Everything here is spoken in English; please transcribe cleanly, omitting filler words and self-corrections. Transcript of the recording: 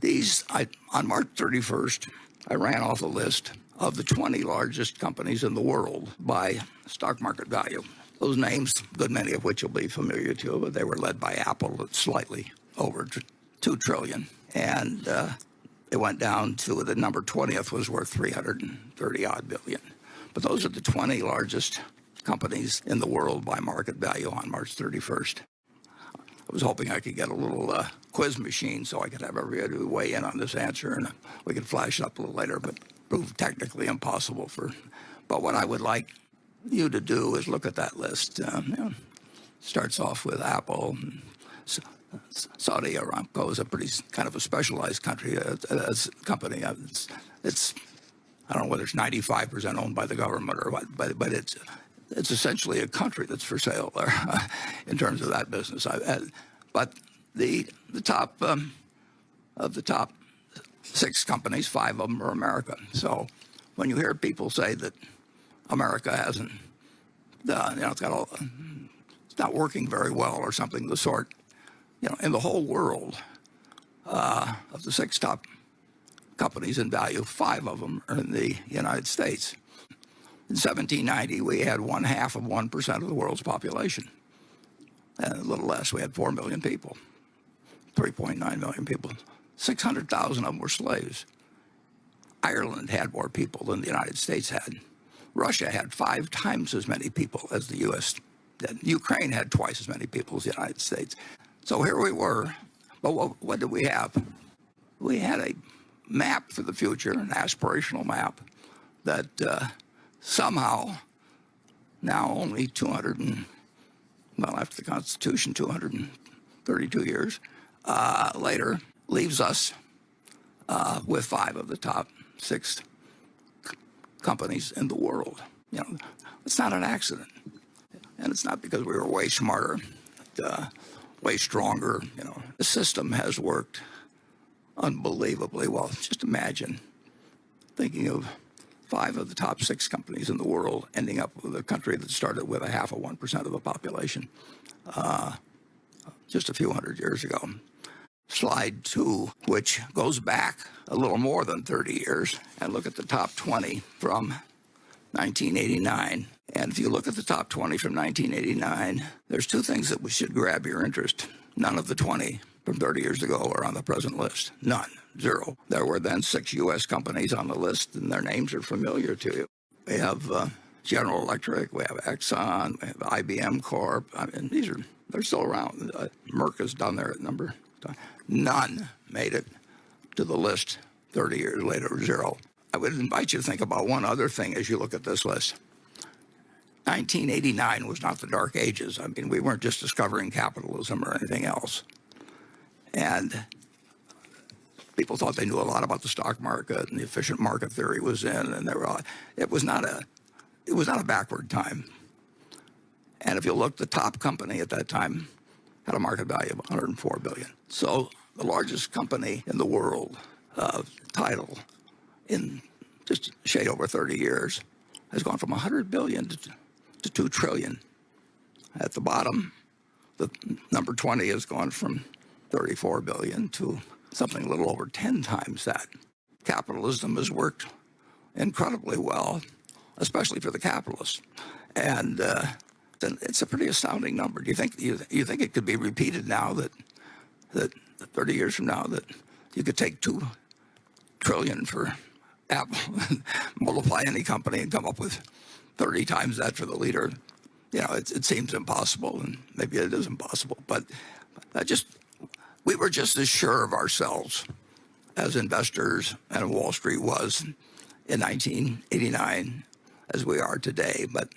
On March 31st, I ran off a list of the 20 largest companies in the world by stock market value. Those names, a good many of which will be familiar to you, but they were led by Apple at slightly over $2 trillion. And it went down to the number 20th was worth 330 odd billion. But those are the 20 largest companies in the world by market value on March 31st. I was hoping I could get a little quiz machine so I could have everybody weigh in on this answer, and we could flash it up a little later, but proved technically impossible. But what I would like you to do is look at that list. Starts off with Apple. Saudi Aramco is a pretty kind of a specialized company. It's I don't know whether it's 95% owned by the government or what, but it's essentially a country that's for sale there in terms of that business. But the top of the top 6 companies, 5 of them are America. So when you hear people say that America hasn't, it's not working very well or something of the sort, in the whole world, of the 6 top companies in value, 5 of them are in the United States. In 1790, we had 0.5% of the world's population. And a little less, we had 4 million people, 3.9 million people. 600,000 of them were slaves. Ireland had more people than the United States had. Russia had 5 times as many people as the U.S. did. Ukraine had twice as many people as the United States. So here we were. But what did we have? We had a map for the future, an aspirational map that somehow now only after the Constitution, 232 years later, leaves us with 5 of the top 6 companies in the world. It's not an accident. And it's not because we were way smarter, way stronger. The system has worked unbelievably well. Just imagine thinking of 5 of the top 6 companies in the world ending up with a country that started with 0.5% of the population just a few hundred years ago. Slide 2, which goes back a little more than 30 years, and look at the top 20 from 1989. And if you look at the top 20 from 1989, there's 2 things that should grab your interest. None of the 20 from 30 years ago are on the present list. None. 0. There were then 6 U.S. companies on the list, and their names are familiar to you. We have General Electric, we have Exxon, we have IBM Corp. They're still around. Merck is down there at number. None made it to the list 30 years later, 0. I would invite you to think about one other thing as you look at this list. 1989 was not the Dark Ages. We weren't just discovering capitalism or anything else. And people thought they knew a lot about the stock market and the efficient market theory was in, and it was not a backward time. And if you look, the top company at that time had a market value of $104 billion. So the largest company in the world, Tidal, in just a shade over 30 years, has gone from 100 billion to 2 trillion. At the bottom, the number 20 has gone from 34 billion to something a little over 10 times that. Capitalism has worked incredibly well, especially for the capitalists. And it's a pretty astounding number. Do you think it could be repeated now that 30 years from now that you could take 2 trillion for Apple and multiply any company and come up with 30 times that for the leader? It seems impossible, and maybe it is impossible. But we were just as sure of ourselves as investors and Wall Street was in 1989 as we are today. But